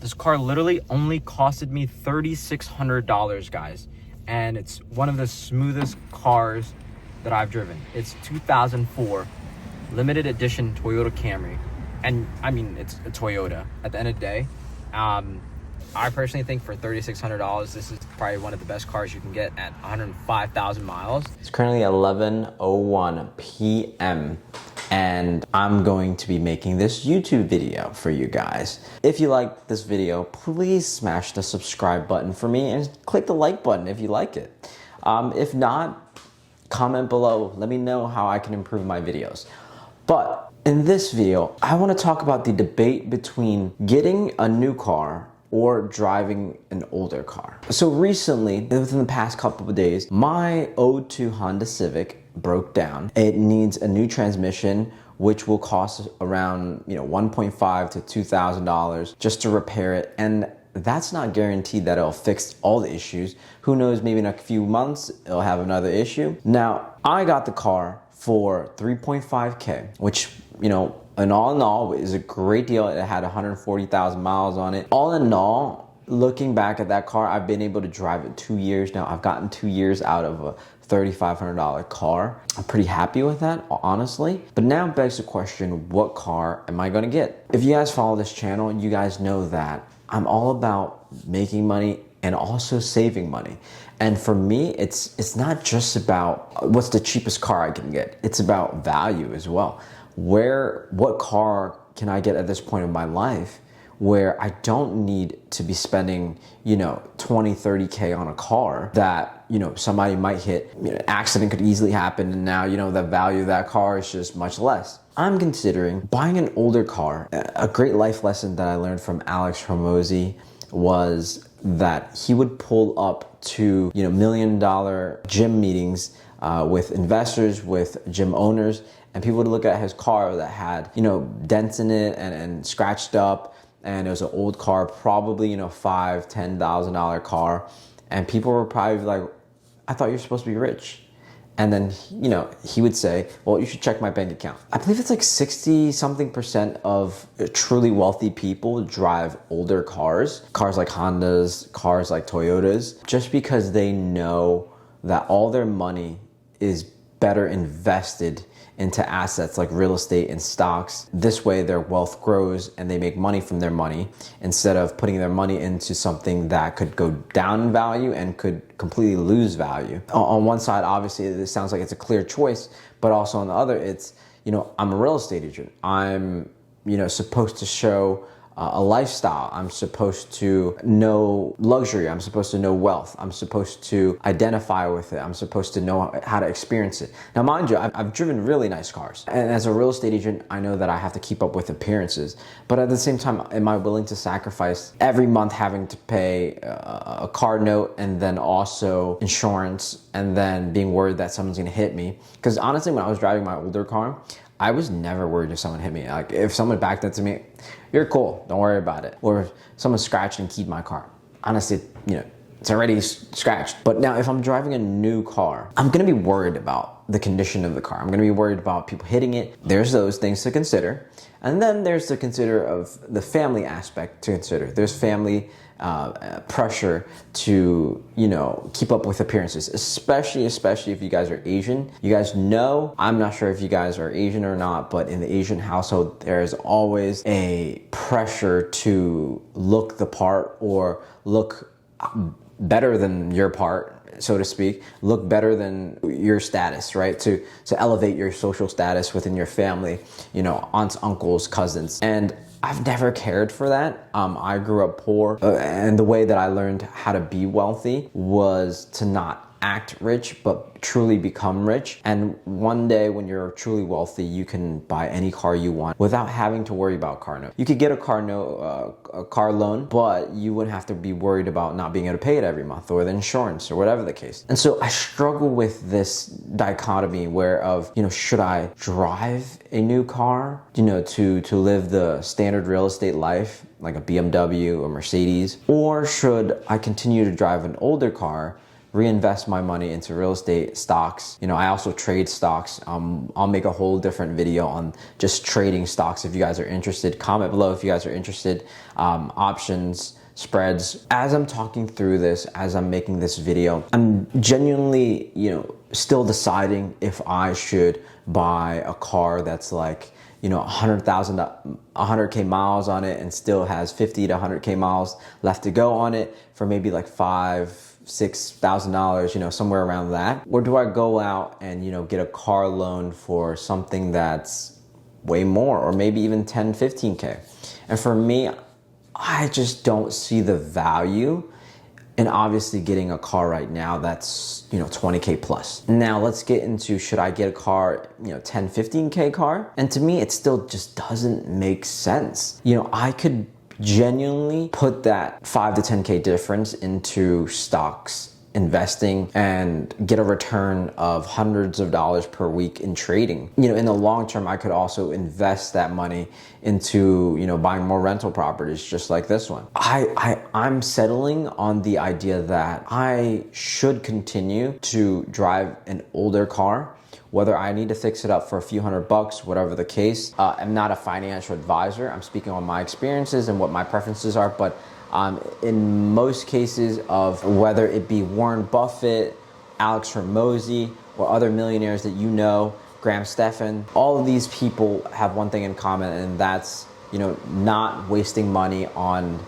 This car literally only costed me $3,600, guys. And it's one of the smoothest cars that I've driven. It's 2004 limited edition Toyota Camry. And I mean, it's a Toyota at the end of the day. I personally think for $3,600, this is probably one of the best cars you can get at 105,000 miles. It's currently 11:01 p.m. and I'm going to be making this YouTube video for you guys. If you like this video, please smash the subscribe button for me and click the like button if you like it. If not, comment below. Let me know how I can improve my videos. But in this video, I want to talk about the debate between getting a new car or driving an older car. So recently, within the past couple of days, my '02 Honda Civic broke down. It needs a new transmission, which will cost around $1.5 to $2,000 just to repair it. And that's not guaranteed that it'll fix all the issues. Who knows, maybe in a few months, it'll have another issue. Now, I got the car for $3.5K, which, in all, is a great deal. It had 140,000 miles on it. All in all, looking back at that car, I've been able to drive it 2 years now. I've gotten 2 years out of a $3,500 car. I'm pretty happy with that, honestly. But now begs the question, what car am I gonna get? If you guys follow this channel, you guys know that I'm all about making money and also saving money. And for me, it's not just about what's the cheapest car I can get. It's about value as well. What car can I get at this point in my life where I don't need to be spending, 20, 30K on a car that, somebody might hit, an accident could easily happen. And now, the value of that car is just much less. I'm considering buying an older car. A great life lesson that I learned from Alex Hormozy was that he would pull up to, $1 million gym meetings with investors, with gym owners, and people would look at his car that had, dents in it and scratched up, and it was an old car, probably, $5,000, $10,000 car, and people were probably like, I thought you're supposed to be rich. And then, he would say, well, you should check my bank account. I believe it's like 60-something% of truly wealthy people drive older cars like Hondas, cars like Toyotas, just because they know that all their money is better invested into assets like real estate and stocks. This way their wealth grows and they make money from their money instead of putting their money into something that could go down in value and could completely lose value. On one side, obviously, this sounds like it's a clear choice, but also on the other, it's, I'm a real estate agent. I'm, supposed to show a lifestyle. I'm supposed to know luxury. I'm supposed to know wealth. I'm supposed to identify with it. I'm supposed to know how to experience it. Now, mind you, I've driven really nice cars. And as a real estate agent, I know that I have to keep up with appearances. But at the same time, am I willing to sacrifice every month having to pay a car note and then also insurance and then being worried that someone's gonna hit me? Because honestly, when I was driving my older car, I was never worried if someone hit me. Like if someone backed into me, you're cool, don't worry about it. Or if someone scratched and keyed my car, honestly, it's already scratched. But now if I'm driving a new car, I'm gonna be worried about the condition of the car. I'm gonna be worried about people hitting it. There's those things to consider. And then there's the consider of the family aspect to consider. There's family pressure to, keep up with appearances, especially if you guys are Asian. You guys know, I'm not sure if you guys are Asian or not, but in the Asian household, there's always a pressure to look the part or look better than your part, so to speak, look better than your status, right? To elevate your social status within your family, aunts, uncles, cousins. And I've never cared for that. I grew up poor, and the way that I learned how to be wealthy was to not act rich, but truly become rich. And one day when you're truly wealthy, you can buy any car you want without having to worry about car note. You could get a car loan, but you wouldn't have to be worried about not being able to pay it every month or the insurance or whatever the case. And so I struggle with this dichotomy should I drive a new car, to live the standard real estate life like a BMW or Mercedes, or should I continue to drive an older car reinvest my money into real estate, stocks. You know, I also trade stocks. I'll make a whole different video on just trading stocks if you guys are interested. Comment below if you guys are interested. Options, spreads. As I'm talking through this, as I'm making this video, I'm genuinely, you know, still deciding if I should buy a car that's like, you know, 100K miles on it and still has 50 to 100K miles left to go on it for maybe like $6,000, you know, somewhere around that. Or do I go out and, you know, get a car loan for something that's way more, or maybe even 10, 15K? And for me, I just don't see the value in obviously getting a car right now that's, you know, 20K plus. Now let's get into, should I get a car, you know, 10, 15K car? And to me, it still just doesn't make sense. You know, I could genuinely put that 5 to 10K difference into stocks, investing, and get a return of hundreds of dollars per week in trading. You know, in the long term, I could also invest that money into, you know, buying more rental properties just like this one. I'm settling on the idea that I should continue to drive an older car, whether I need to fix it up for a few $100, whatever the case. I'm not a financial advisor. I'm speaking on my experiences and what my preferences are, but in most cases of whether it be Warren Buffett, Alex Hormozy, or other millionaires that you know, Graham Stephan, all of these people have one thing in common, and that's, you know, not wasting money on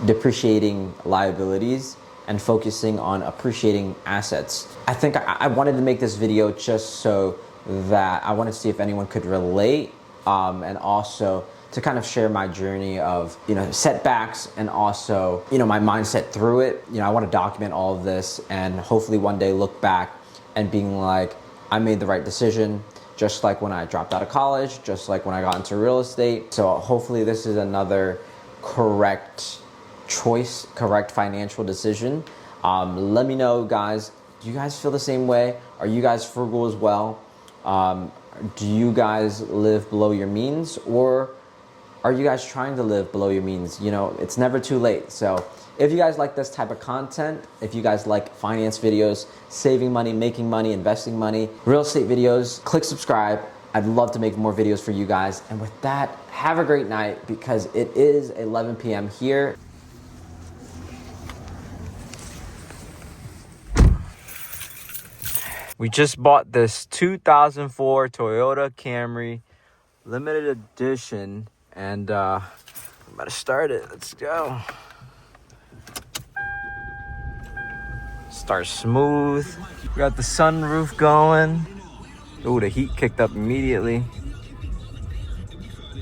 depreciating liabilities and focusing on appreciating assets. I think I wanted to make this video just so that I wanted to see if anyone could relate, and also to kind of share my journey of, you know, setbacks and also, you know, my mindset through it. You know, I want to document all of this and hopefully one day look back and being like, I made the right decision, just like when I dropped out of college, just like when I got into real estate. So hopefully this is another correct choice, correct financial decision. Let me know, guys, do you guys feel the same way? Are you guys frugal as well? Do you guys live below your means, or are you guys trying to live below your means? You know, it's never too late. So if you guys like this type of content, if you guys like finance videos, saving money, making money, investing money, real estate videos, click subscribe. I'd love to make more videos for you guys. And with that, have a great night, because it is 11 p.m. here. We just bought this 2004 Toyota Camry limited edition, and I'm about to start it. Let's go. Start smooth. We got the sunroof going. Ooh, the heat kicked up immediately.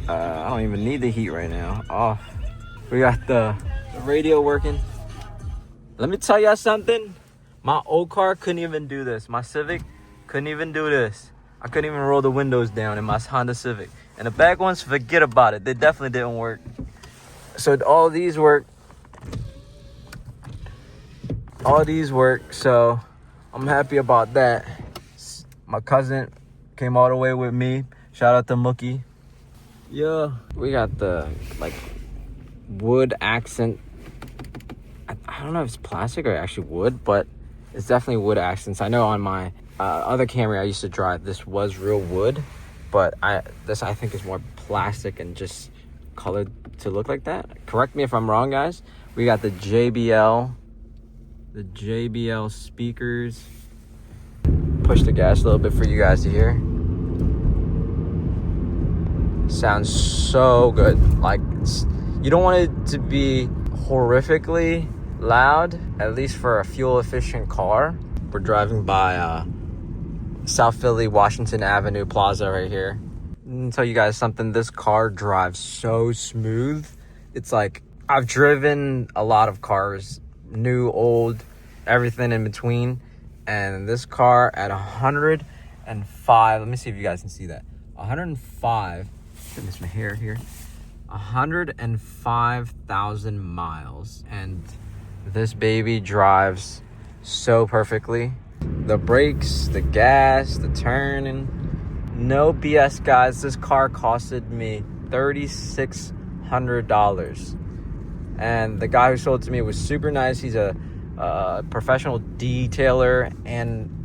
I don't even need the heat right now. Off. We got the radio working. Let me tell y'all something. My old car couldn't even do this. My Civic couldn't even do this. I couldn't even roll the windows down in my Honda Civic. And the back ones, forget about it. They definitely didn't work. So all these work. All these work. So I'm happy about that. My cousin came all the way with me. Shout out to Mookie. Yeah. We got the like wood accent. I don't know if it's plastic or actually wood, but it's definitely wood accents. I know on my other Camry I used to drive, this was real wood, but this I think is more plastic and just colored to look like that. Correct me if I'm wrong, guys. We got the JBL speakers. Push the gas a little bit for you guys to hear. Sounds so good. Like, you don't want it to be horrifically loud, at least for a fuel efficient car. We're driving by South Philly, Washington Avenue Plaza right here. I'll tell you guys something, this car drives so smooth. It's like, I've driven a lot of cars, new, old, everything in between, and this car at 105, let me see if you guys can see that, 105, goodness, my hair here, 105,000 miles, and this baby drives so perfectly. The brakes, the gas, the turning, no BS, guys. This car costed me $3,600, and the guy who sold it to me was super nice. He's a professional detailer, and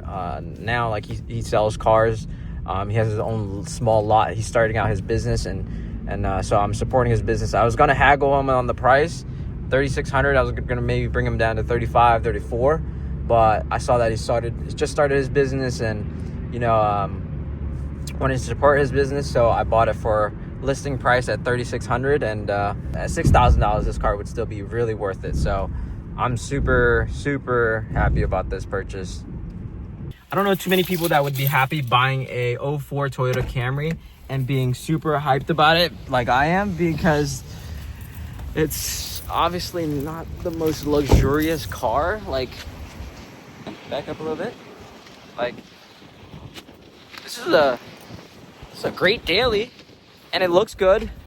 now like he sells cars. He has his own small lot. He's starting out his business, and so I'm supporting his business. I was gonna haggle him on the price, 3,600. I was gonna maybe bring him down to 35, 34, but I saw that he just started his business, and wanted to support his business, so I bought it for listing price at 3,600, and at $6,000 this car would still be really worth it. So I'm super happy about this purchase. I don't know too many people that would be happy buying a '04 Toyota Camry and being super hyped about it like I am, because it's obviously not the most luxurious car. Like, back up a little bit. Like, this is a great daily, and it looks good.